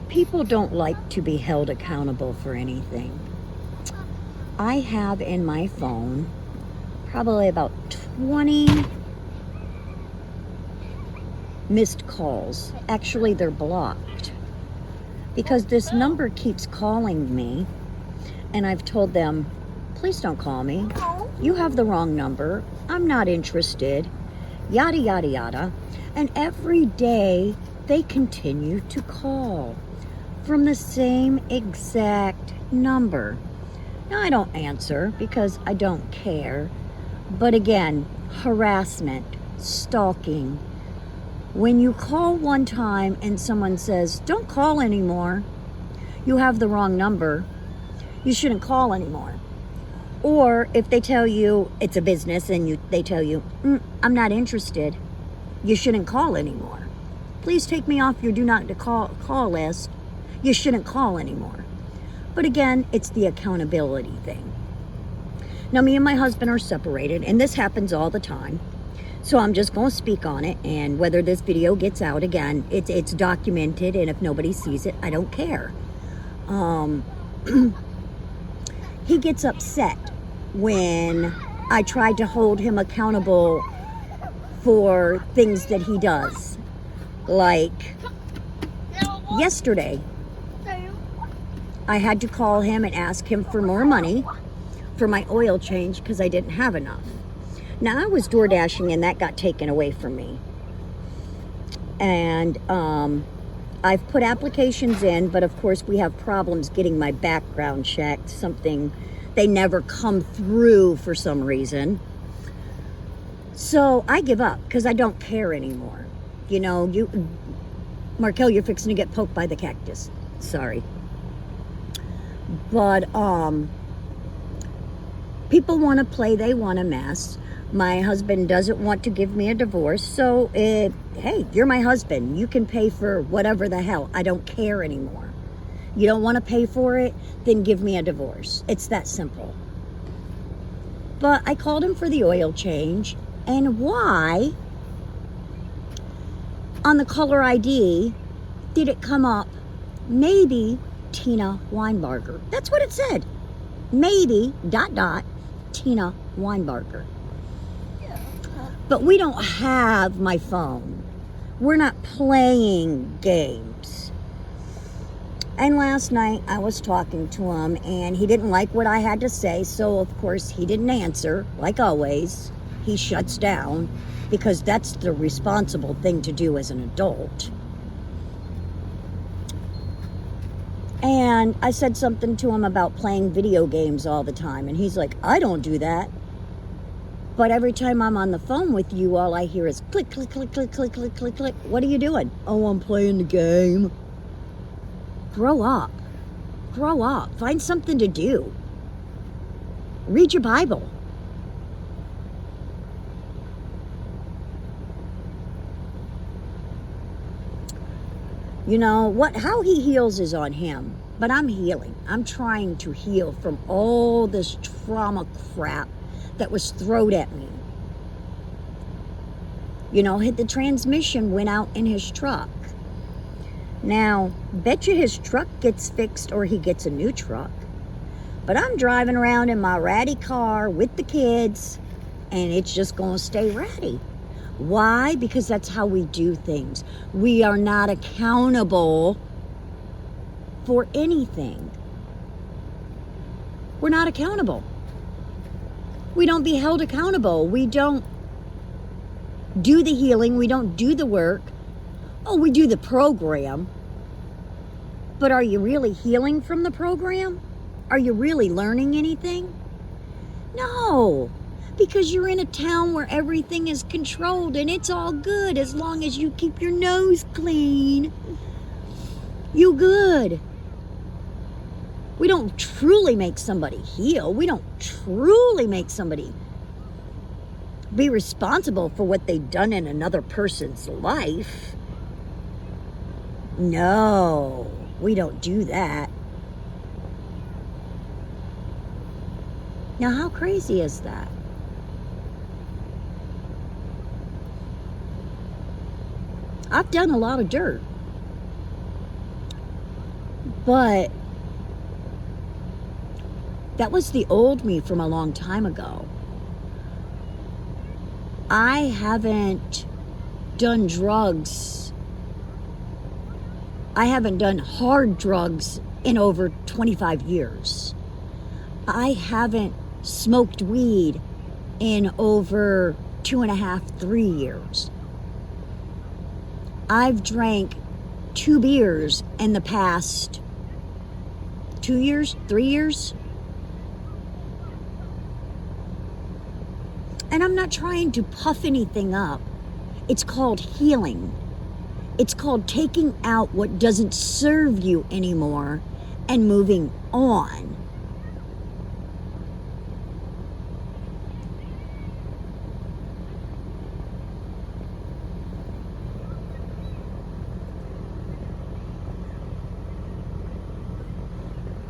People don't like to be held accountable for anything. I have in my phone probably about 20 missed calls. Actually, they're blocked because this number keeps calling me, and I've told them, please don't call me. You have the wrong number. I'm not interested. Yada, yada, yada. And every day they continue to call from the same exact number. Now, I don't answer because I don't care. But again, harassment, stalking. When you call one time and someone says, don't call anymore, you have the wrong number, you shouldn't call anymore. Or if they tell you it's a business and they tell you, I'm not interested, you shouldn't call anymore. Please take me off your do not call list. You shouldn't call anymore. But again, it's the accountability thing. Now, me and my husband are separated, and this happens all the time. So I'm just going to speak on it, and whether this video gets out again, it's documented, and if nobody sees it, I don't care. He gets upset when I try to hold him accountable for things that he does. Like yesterday, I had to call him and ask him for more money for my oil change because I didn't have enough. Now, I was door dashing and that got taken away from me. And I've put applications in, but of course we have problems getting my background checked. They never come through for some reason. So I give up because I don't care anymore. You know, Markel, you're fixing to get poked by the cactus. Sorry. But people want to play, they want to mess. My husband doesn't want to give me a divorce, so hey, you're my husband. You can pay for whatever the hell. I don't care anymore. You don't want to pay for it, then give me a divorce. It's that simple. But I called him for the oil change, and why on the caller ID did it come up maybe Tina Weinbarger? That's what it said. Maybe ... Tina Weinbarger. But we don't have my phone. We're not playing games. And last night I was talking to him and he didn't like what I had to say, so of course he didn't answer, like always. He shuts down because that's the responsible thing to do as an adult. And I said something to him about playing video games all the time, and he's like, I don't do that. But every time I'm on the phone with you, all I hear is click, click, click, click, click, click, click, click. What are you doing? Oh, I'm playing the game. Grow up. Grow up. Find something to do. Read your Bible. You know, how he heals is on him. But I'm healing. I'm trying to heal from all this trauma crap that was thrown at me. You know, the transmission went out in his truck. Now, bet you his truck gets fixed or he gets a new truck. But I'm driving around in my ratty car with the kids, and it's just going to stay ratty. Why? Because that's how we do things. We are not accountable for anything. We're not accountable. We don't be held accountable. We don't do the healing. We don't do the work. Oh, we do the program. But are you really healing from the program? Are you really learning anything? No, because you're in a town where everything is controlled and it's all good as long as you keep your nose clean. You good. We don't truly make somebody heal. We don't truly make somebody be responsible for what they've done in another person's life. No, we don't do that. Now, how crazy is that? I've done a lot of dirt. But that was the old me from a long time ago. I haven't done drugs. I haven't done hard drugs in over 25 years. I haven't smoked weed in over 2.5, 3 years. I've drank 2 beers in the past 2 years, 3 years. And I'm not trying to puff anything up. It's called healing. It's called taking out what doesn't serve you anymore and moving on.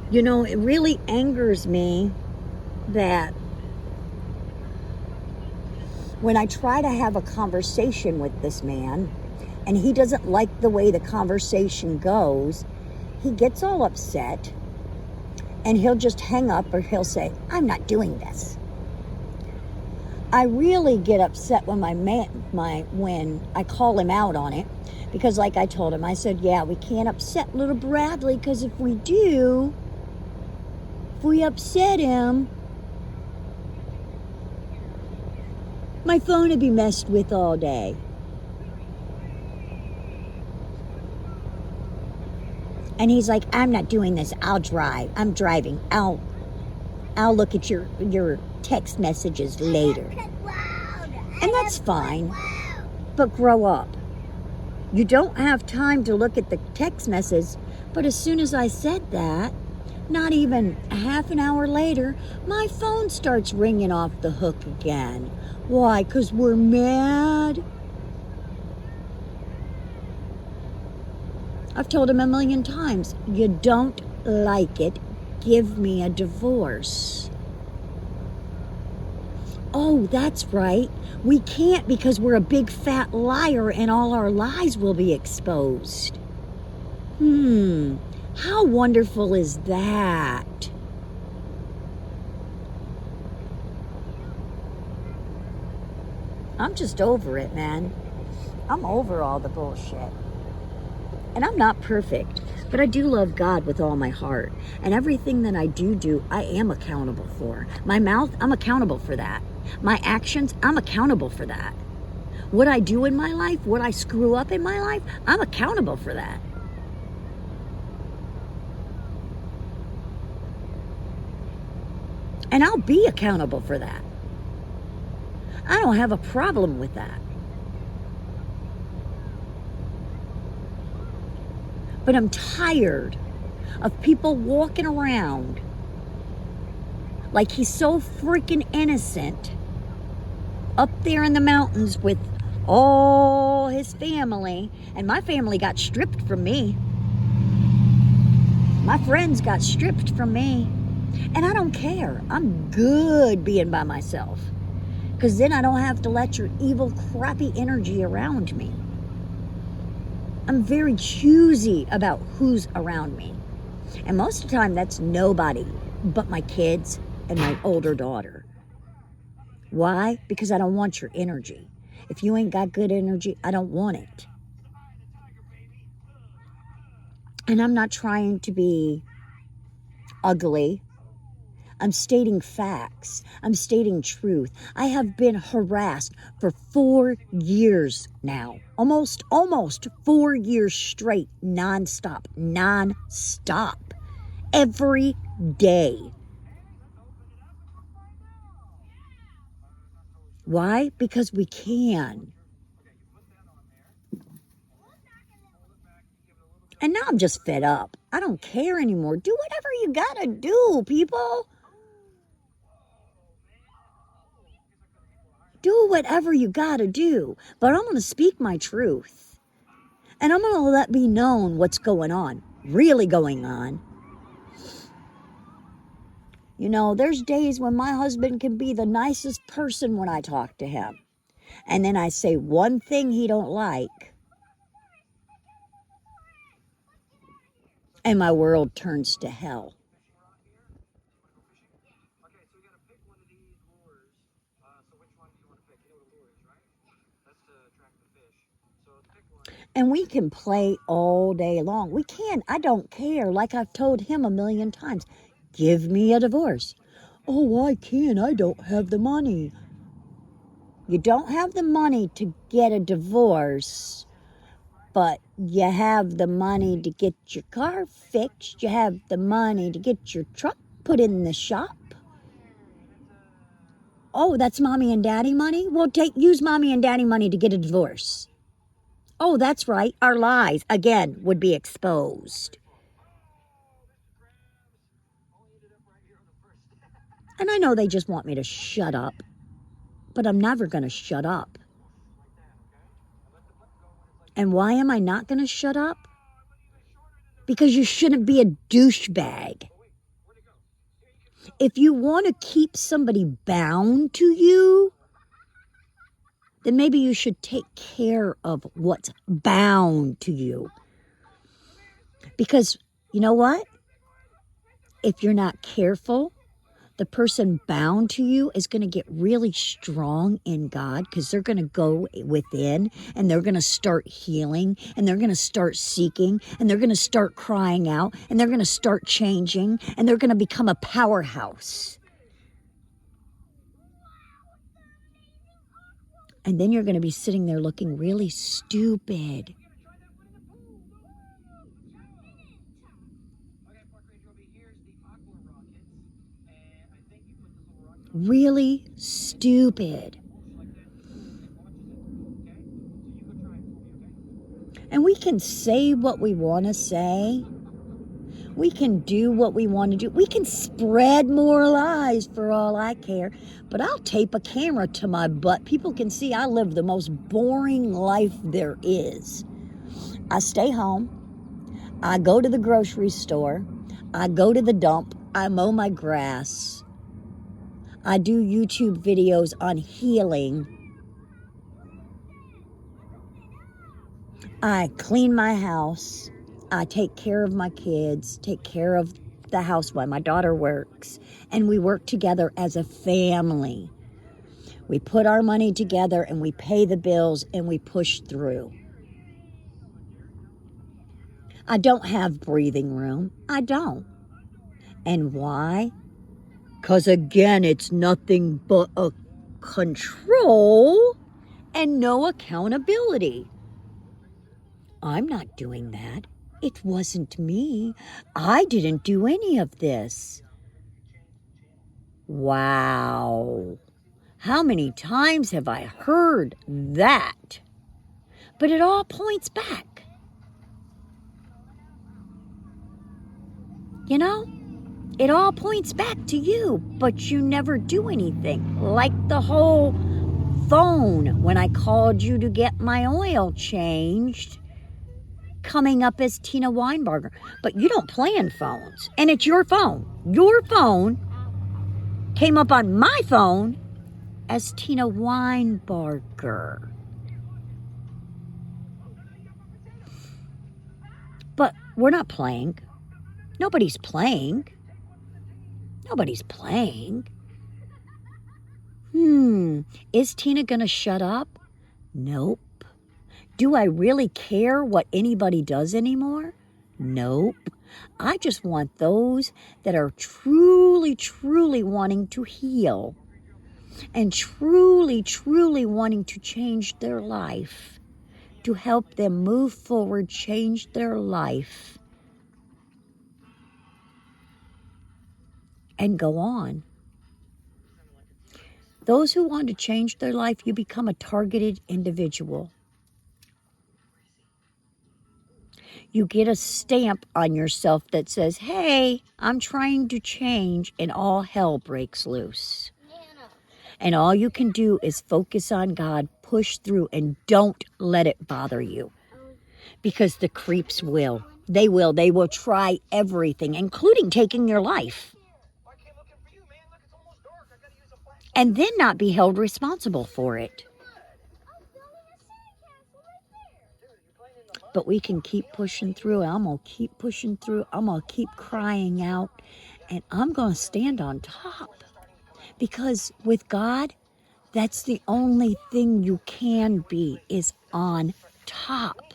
You know, it really angers me that when I try to have a conversation with this man and he doesn't like the way the conversation goes, he gets all upset and he'll just hang up, or he'll say, I'm not doing this. I really get upset when when I call him out on it, because like I told him, I said, yeah, we can't upset little Bradley, because if we upset him, my phone would be messed with all day. And he's like, I'm not doing this. I'll drive. I'm driving. I'll look at your text messages later. And that's fine. But grow up. You don't have time to look at the text message. But as soon as I said that, not even a half an hour later, my phone starts ringing off the hook again. Why? 'Cause we're mad? I've told him a million times, you don't like it, give me a divorce. Oh, that's right. We can't, because we're a big fat liar and all our lies will be exposed. How wonderful is that? I'm just over it, man. I'm over all the bullshit. And I'm not perfect, but I do love God with all my heart. And everything that I do, I am accountable for. My mouth, I'm accountable for that. My actions, I'm accountable for that. What I do in my life, what I screw up in my life, I'm accountable for that. And I'll be accountable for that. I don't have a problem with that. But I'm tired of people walking around like he's so freaking innocent up there in the mountains with all his family. And my family got stripped from me. My friends got stripped from me. And I don't care. I'm good being by myself. Because then I don't have to let your evil, crappy energy around me. I'm very choosy about who's around me. And most of the time, that's nobody but my kids and my older daughter. Why? Because I don't want your energy. If you ain't got good energy, I don't want it. And I'm not trying to be ugly. I'm stating facts. I'm stating truth. I have been harassed for 4 years now. Almost 4 years straight, nonstop. Every day. Why? Because we can. And now I'm just fed up. I don't care anymore. Do whatever you gotta do, people. Do whatever you gotta do. But I'm gonna speak my truth. And I'm gonna let be known what's going on. Really going on. You know, there's days when my husband can be the nicest person when I talk to him. And then I say one thing he don't like. and my world turns to hell. Okay, so we gotta pick one of these lures. So which one do you want to pick? You know what a lure is, right? That's to attract the fish. So pick one. And we can play all day long. We can. I don't care. Like I've told him a million times. Give me a divorce. Oh, I can't. I don't have the money. You don't have the money to get a divorce, but you have the money to get your car fixed. You have the money to get your truck put in the shop. Oh, that's mommy and daddy money? Well, use mommy and daddy money to get a divorce. Oh, that's right. Our lies, again, would be exposed. And I know they just want me to shut up, but I'm never going to shut up. And why am I not going to shut up? Because you shouldn't be a douchebag. If you want to keep somebody bound to you, then maybe you should take care of what's bound to you. Because you know what? If you're not careful, the person bound to you is going to get really strong in God, because they're going to go within and they're going to start healing and they're going to start seeking and they're going to start crying out and they're going to start changing and they're going to become a powerhouse. And then you're going to be sitting there looking really stupid. Really stupid. And we can say what we want to say. We can do what we want to do. We can spread more lies for all I care. But I'll tape a camera to my butt. People can see I live the most boring life there is. I stay home. I go to the grocery store. I go to the dump. I mow my grass. I do YouTube videos on healing. I clean my house. I take care of my kids, take care of the house while my daughter works, and we work together as a family. We put our money together and we pay the bills and we push through. I don't have breathing room. I don't. And why? Because again, it's nothing but a control and no accountability. I'm not doing that. It wasn't me. I didn't do any of this. Wow. How many times have I heard that? But it all points back. You know? It all points back to you, but you never do anything. Like the whole phone when I called you to get my oil changed, coming up as Tina Weinberger. But you don't plan phones, and it's your phone. Your phone came up on my phone as Tina Weinberger. But we're not playing. Nobody's playing. Nobody's playing. Is Tina going to shut up? Nope. Do I really care what anybody does anymore? Nope. I just want those that are truly, truly wanting to heal and truly, truly wanting to change their life, to help them move forward, change their life, and go on. Those who want to change their life, you become a targeted individual. You get a stamp on yourself that says, hey, I'm trying to change, and all hell breaks loose. And all you can do is focus on God, push through, and don't let it bother you. Because the creeps will. They will. They will try everything, including taking your life. And then not be held responsible for it. but we can keep pushing through. I'm going to keep pushing through. I'm going to keep crying out, and I'm going to stand on top. Because with God, that's the only thing you can be, is on top.